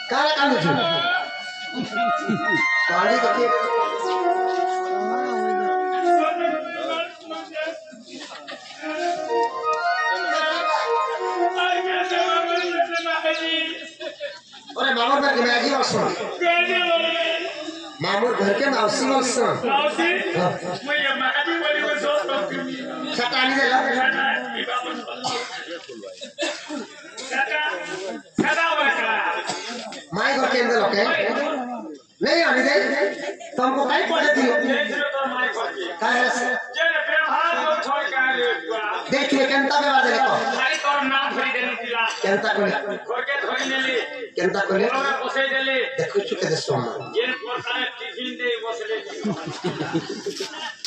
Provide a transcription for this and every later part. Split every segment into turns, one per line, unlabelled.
काहे कांदू छु गाड़ी देखिए अरे मामू घर के मैगी बसो मामू घर के मौसी बसो
मौसी मैं ये मैगी वाली को सोच
छटानी दे ला माई घर के अंदर लोके नहीं आने दे तुमको काई पड़े थी काहे
जेने प्रेम हाथ को छोड़ कर
देखिए केंता में बाजे को
खाली तोर नाम धरी देनी तिला
केंता को
घर के धरी नेली
केंता को
ओरा पोसे देली
देखो चुके दे सोमा
जेन पोरसाने टिफिन दे बसले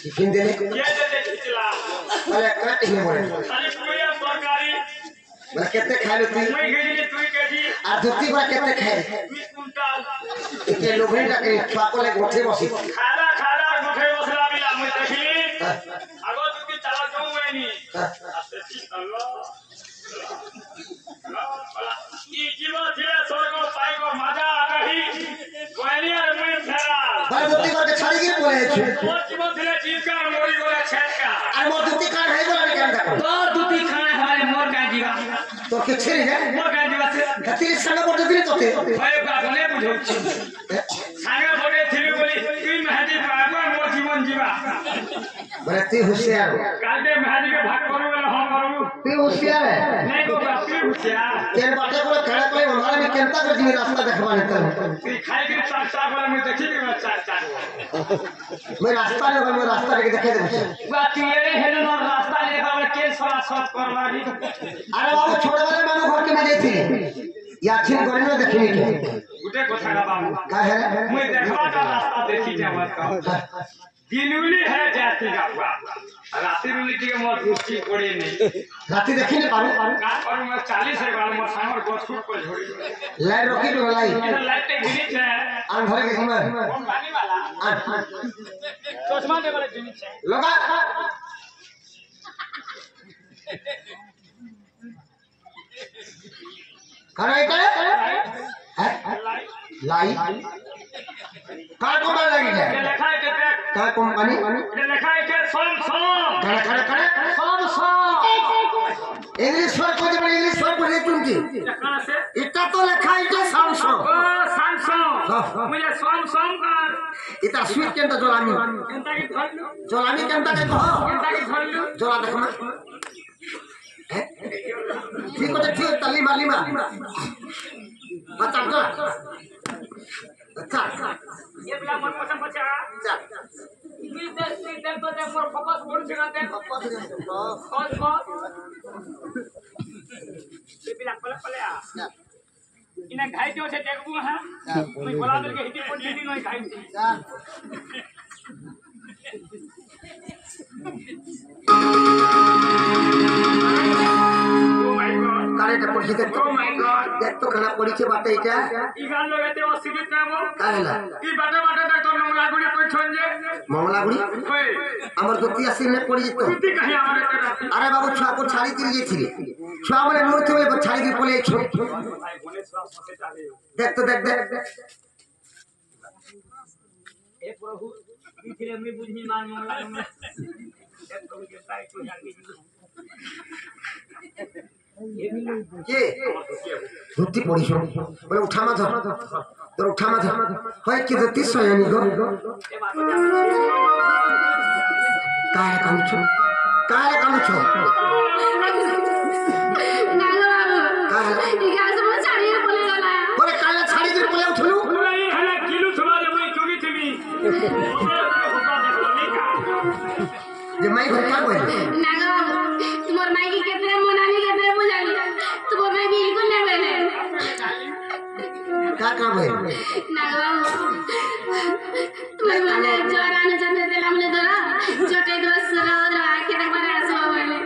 टिफिन देने को
ये दे खिचला
पहले काट ही मोड़े
खाली पूरी तरकारी
मैं कितने खाए लेती
मैं गेली तू केजी
आ धुती बड़ा कितने खाए
20 कुंटल
इतने लोभे टके छाको ले गोठे बसी
खाला खाला गोठे बसला बिला मैं देखली आगो तू की चला जाऊं मैं नी अल्लाह ई जीवा थिले स्वर्ग पाइगो मजा कही कोइनियर में फेरा
बड़ा धुती करके छाड़ी गिर बोले छे
और जीवा थिले चीज का मोरी गोला छेद का
और मोर धुती कान है बोला केंता को
तोर दुती खाए हमारे मोर का जीवा
तो के छेरी है
मोर का जीवा से
धती संग बोल दिले तोते
भय का बने बुझो सांगा बोले थिली बोली तुई महदी पागो मोर जीवन जीवा
बड़ा ती होशियार
काले महदी के भाग करू वाला हम करू
ती होशियार है
नहीं को बापी हुसिया
केन बाटे को खड़ा कोई हमारा में केंता को जी रास्ता देखवाने तन
तू खाए के साथ साथ वाला मैं देखी के चार चार
मैं रास्ता लेके देखे दे
बात ये है ना रास्ता लेके और के सरा सत करवानी
अरे बाबू छोटे वाले मामू घर के में गई थी या छिन घर में देखने के
उठे को छाड़ा बाबू
का है
मैं देखवा का रास्ता देखी जावत का दिनुली है जाति का हुआ रात्रि रुली के मोर दृष्टि पड़े नहीं
राती देखी नहीं पारू
का पर मैं 40 है बार मोर सामर गोस फुट को झोड़ी
लाइट रोकी तो लाई
लाइट पे गिरी है
आन घर के समय
कौन पानी वाला चश्मा दे वाले गिरी है
लगा करे लाई का कोमल लगी है
लिखा है
का कंपनी
लिखा है के सोम
करे
सोम
इंग्लिश वर्ड को जब इंग्लिश वर्ड बोले तुम की
कहां से
इतना तो लिखा है के सामसो
ओ सांसो मुझे सोम का
इतना स्वीट के अंदर जोलामी
केंता की धरलू
जोलामी के अंदर के तो
केंता की धरलू
जोला देखो ना ठीक हो ठीक तल्ली माली मा अच्छा
ये बिला मन पसंद बचा इस देख तो देख मोर फोकस बोल जगह देख कौन ये बिला पले आ इना घाई जो से देखबू हां मैं बोला दे के हिटी पर हिटी नहीं घाई
कारेटा पड़ी देख
ओ माय गॉड
देख तो खाना पड़ी छे बाटे इटा
ई गाल लगते असिबित कामो
काहेला
ई बाटे देख तो नंगला गुड़ी कोई छोन जे
मामला गुड़ी
ओए
हमर दुती आसी में पड़ी जितो
कुत्ती कहीं हमारे तरफ
अरे बाबू छुआ को छाड़ी तिर जे छिले छुआ माने नूर थे छाड़ी तिर पले छो देख तो देख
ए प्रभु इथिले मैं बुझी मान मंगला में एक तो के साइड को जाके
ये धुती पड़ी छो बोले उठा मा धर तो उठा मा धर होय कि धुती सोयानी गो काहे काम छो
नालो
काहे
इगा सब छाड़ी बोले गला
बोले काहे छाड़ी तिर पले उठलू
नहीं हला किलो छुआ दे मैं चुगी थी
जे माई घर का बोले
नालो तुम्हार माई की केतरे मनाली केतरे बुझाली तुम्हार माई बिल्कुल नहीं बोले
का बोले
नालो तुम्हार माने जोरान जते देला हमने धरा जोटे दिवस रोज आके तक मारे आसो बोले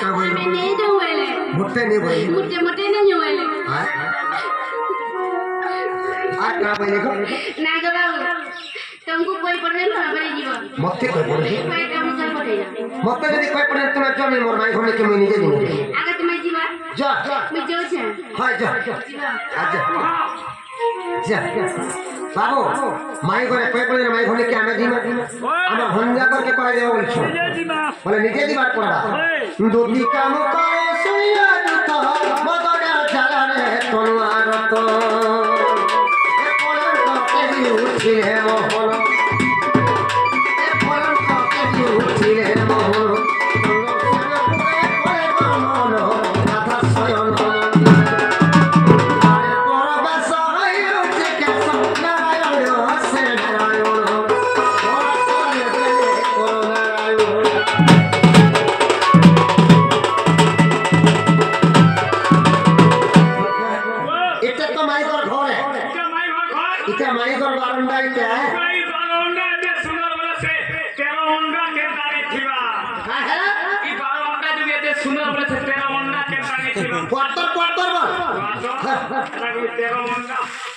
का बोले
मैं नहीं तो बोले
मुट्टे नहीं बोले
मुट्टे नहीं बोले
का बोले को
नागो बाबू तुमको कोई কই পড়ে ধরা পড়ে জীব
মতে কই পড়ে
কই কাম চল পড়ে
মতে যদি কই পড়ে তুমি জমি মোর মাই ঘরে তুমি নিজে দিন
আগে তুমি জীবা
যা
আমি যাওছে
হয় যা
জীবা
আচ্ছা যা বাবু মাই ঘরে কই পড়ে মাই ঘরে কি আমি দিন আমার হঞ্জা করকে কই দেব বলছো বলে নিজে দিবার পড়া দুটি কাম করে শুইয়া দিত মদনের জ্বালারে তনোয়ার তো এ পলঙ্ক কেজি উঠিলে মোহন এ পলঙ্ক কেজি উঠিলে মোহন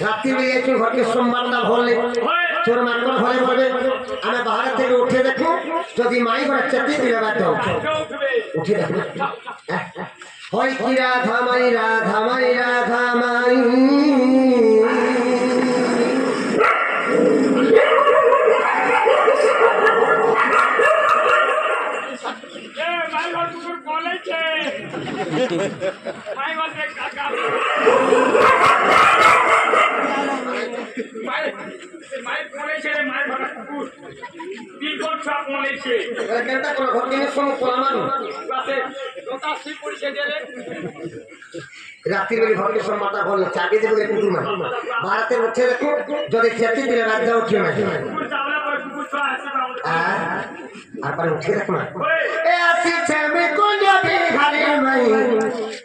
রাত্রি একটু ঘরকে সোমবারটা ভরলে চোর মানবর ঘরে বলবে আমি বাহার থেকে উঠে দেখো যদি মাই ঘরে চেপে দিলে বাদ উঠে দেখো হয় কি রাধামাই রাধামাই রাধামাই রাত্রি বেলা ঘরকে সম্মানটা বললো চাবি দেবে কুকুর না ভারতে উঠে দেখো যদি চেপে দিলে রাজ্যা উঠে না তারপরে উঠে দেখো না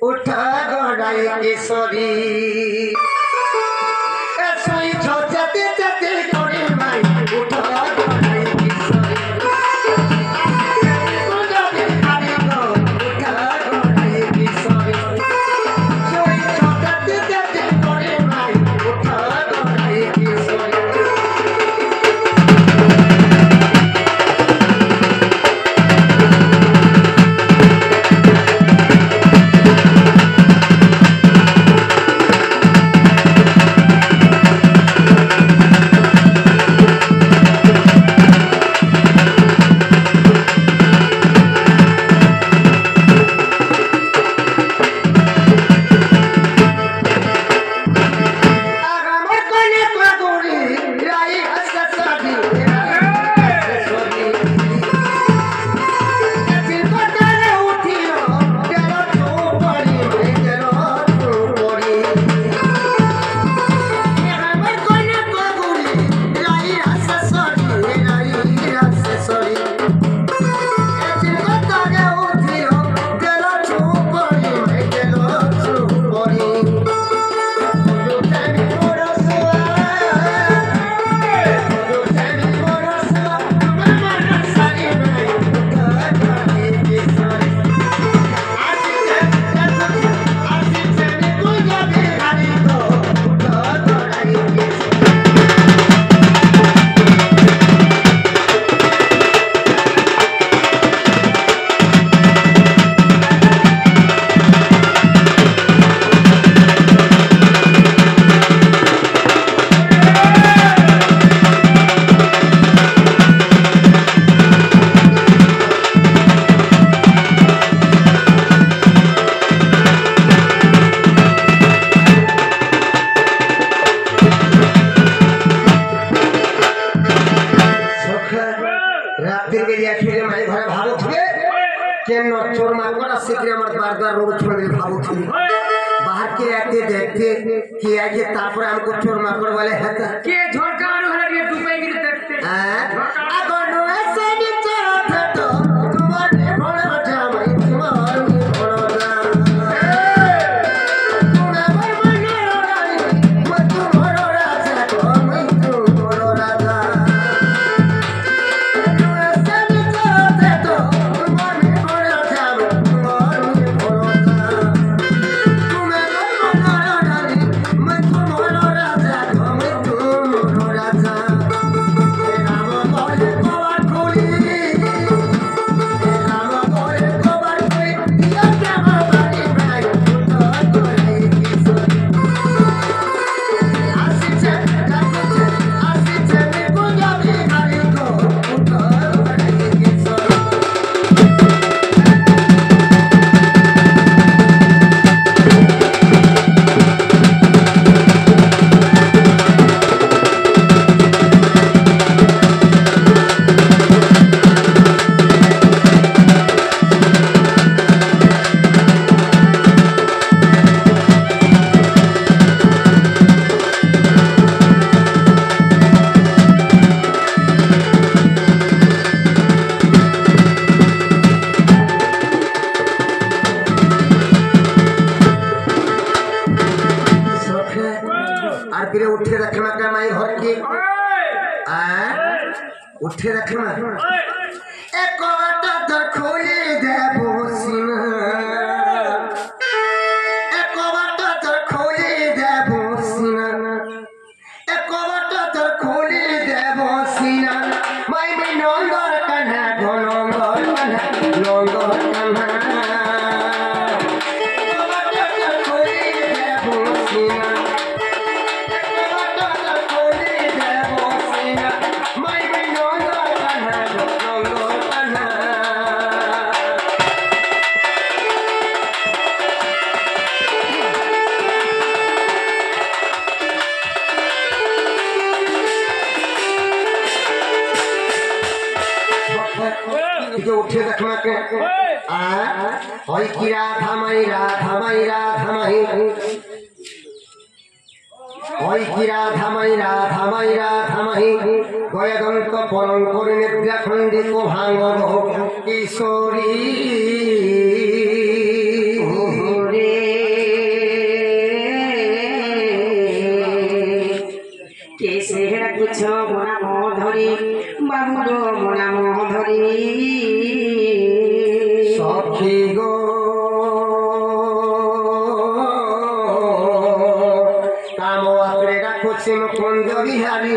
উঠা গড়াই কেশরী যেতে যেতে করে মাই উঠা গড়াই কেশরী তারপরে আমি চোর মাকড় বলে হ্যাঁ কে ঝড়কা ডুবে গিয়ে দেখতে फिर उठे रखना का माई घर के उठे रखना एक बाटा तो खोले दे बोसिना एक बाटा तो खोले दे बोसिना एक बाटा तो खोले दे बोसिना माई में नंगर कन्हा नंगर कन्हा उठे रखना के होई की राधा माई होई की राधा माई गयदंत परंपरी निद्रा खंडित भांगव किशोरी
केसे कुछ मोना मोधरी बाबू गो मोना मोधरी
सखी गो काम आत्रे राखुछि कुंज बिहारी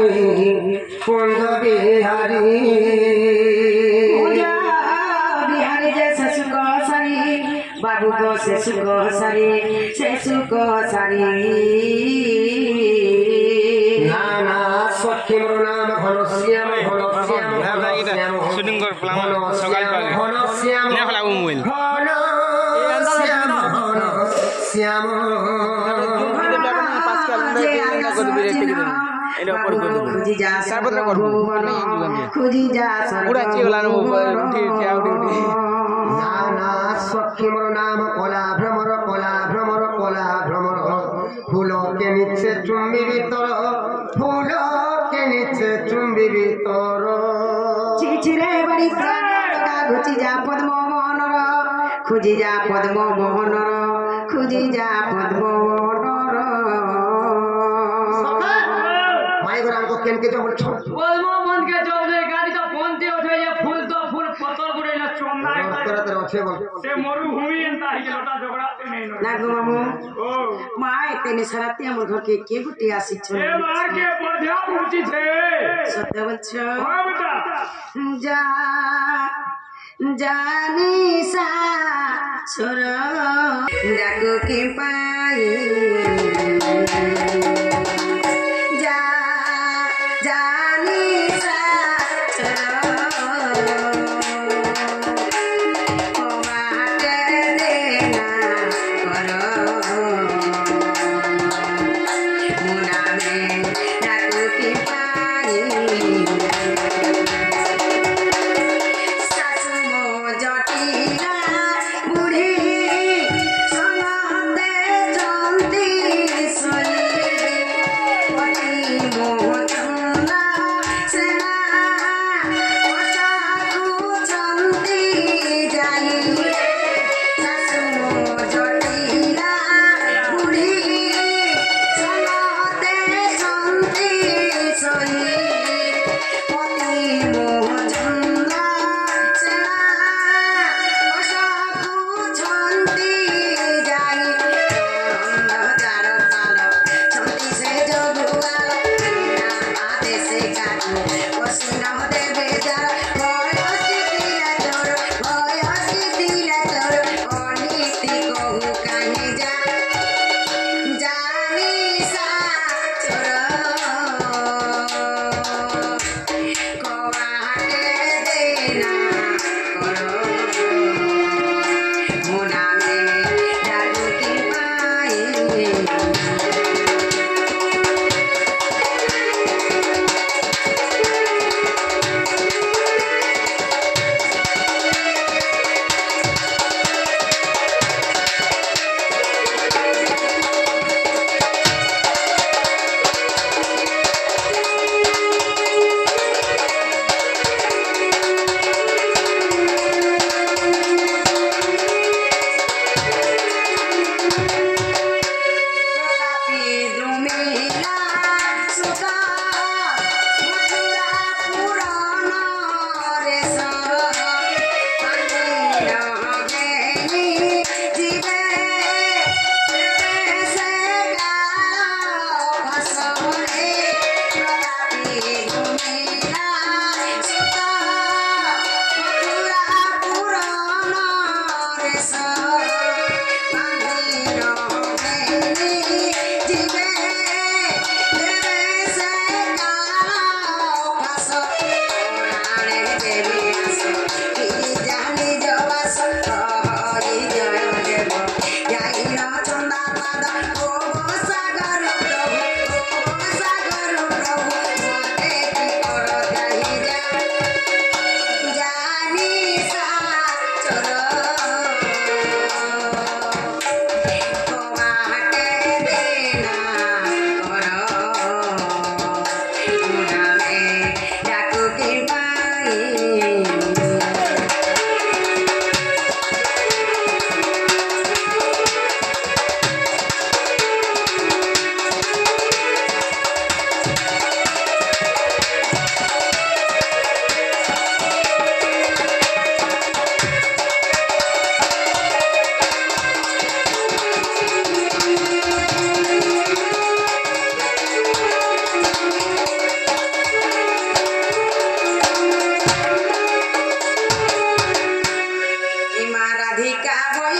बिहारी जे ससुक सारी बाबू गो ससुक सारी
नाना सखी मोर नाम घनश्याम
শুটিং করলাম সকাল পালে
घनश्याम
নিয়ে ফেলাবো মোবাইল
খুঁজি যা
नाना सखी मोर नाम कला भ्रमर फूल के नीचे चुम्बी भीतर
চিঠিরে বাড়ি ঘুচি যা পদ্ম মোহনর খুঁজি যা পদ্ম মোহনর
माई घर हमको केन के जो बोलछो
बोलबो मन के जो दे गाड़ी तो फोन ते उठे ये फूल पत्थर गुड़े ना चोमना
तेरा अच्छे बोल
से मरुभूमि एंता ही लोटा झगड़ा नहीं
না গো মামু
ओ
মা তেনে সারাতে আমার ঘরকে কে গুটি আসিছ
ए मार के बढ़िया पहुंची थे
সত্য বলছ
हां बेटा
যা জানি সা ছোর ডাকো কে পাই যা জানি সা ছোর ও মাতে দেনা কর মুনামে ডাকো কে পাই বুড়ি সঙ্গতে চন্তি সলি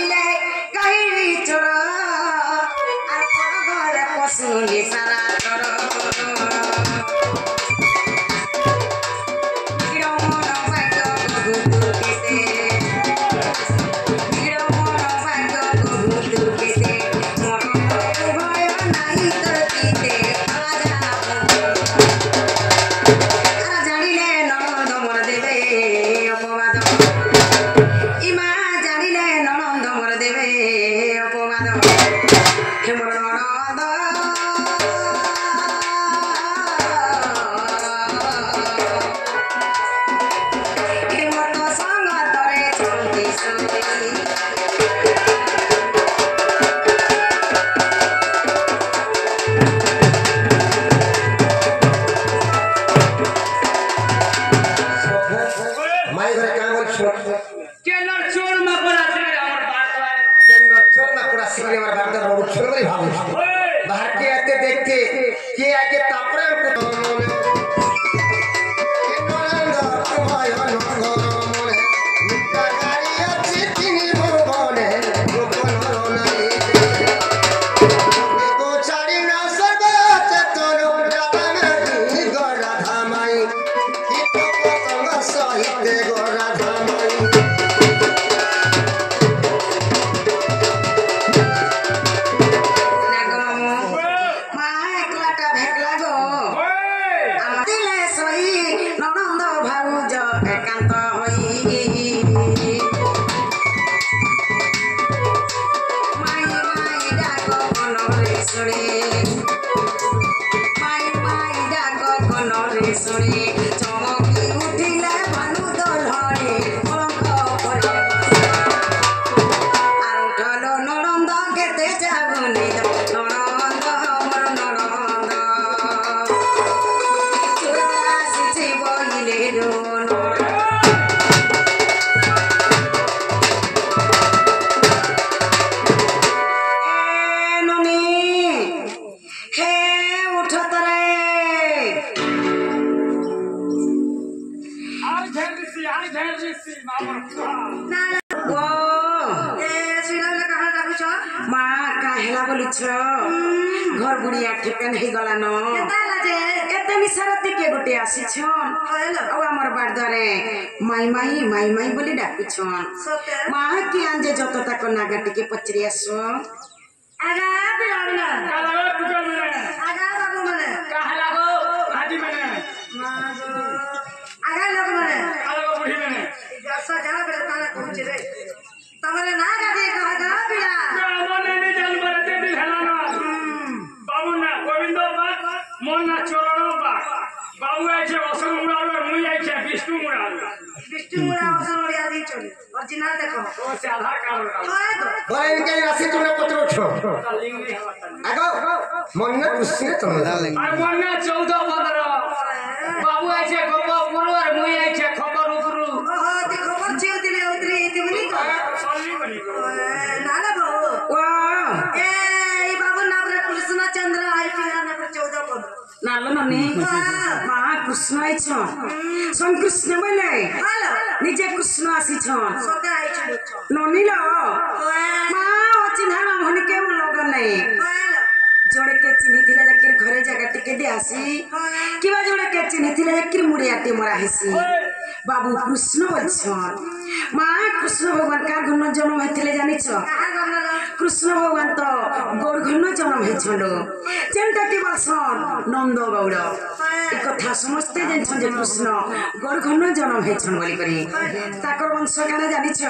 जानिले कहीं चोर घर पशुनी सारा चोर घर बुढ़िया ठेकन ही गला न एते मिसारती के गोटे आसी छन अब हमर बारदारे माई माई माई माई बोली डाकु छन मां की आंजे जतो तक नागा टिके पचरी आसो आगा बिलावना काला पुजो मने आगा बाबू मने काहा लागो भाजी मने आगा लोग मने काला बुढ़ी मने जसा जा बेले ताला पहुंचे रे तमरे नागा दे काहा बिला मने ने जल बरते दिल हलाना बाबू ना गोविंद बात मन ना चोरणो बात बाबू आइछे असर मुरारो मुई आइछे विष्णु मुरारो असर मुरारो दी चली ओरिजिनल देखो ओ से आधार कार्ड बोले इनके राशि तुमने पत्र उठो आगो मन ना खुशी तुम डाले मन ना 14 15 बाबू आइछे गोपा पुरवर मुई आइछे खबर उतरू ओहो ती खबर छे दिले उतरी तिमनी को सल्ली बनी को नाला बाबू वाह ए बाबू नाम रे कृष्ण चंद्र आई पिना ने 14 15 नालो ननी महा कृष्ण आई छ सं कृष्ण बोले निजे कृष्ण आसी छ सका आई छ ननी लो मा चिन्हा मन के लगन नहीं जोड़े के चिन्ही थिला जकर घरे जगह टिके दे आसी किबा जोड़े के चिन्ही थिला जकर मुड़ियाटी मरा हेसी बाबू कृष्ण बोलछन मां कृष्ण भगवान का घन जन्म हेथिले जानि छ कृष्ण भगवान तो गौड़ घन जन्म हे छलो जेंटा की बसन नंद गौड़ एक कथा समझते जन छ जे कृष्ण गौड़ घन जन्म हे छन बोली करी ताकर वंश गाना जानि छ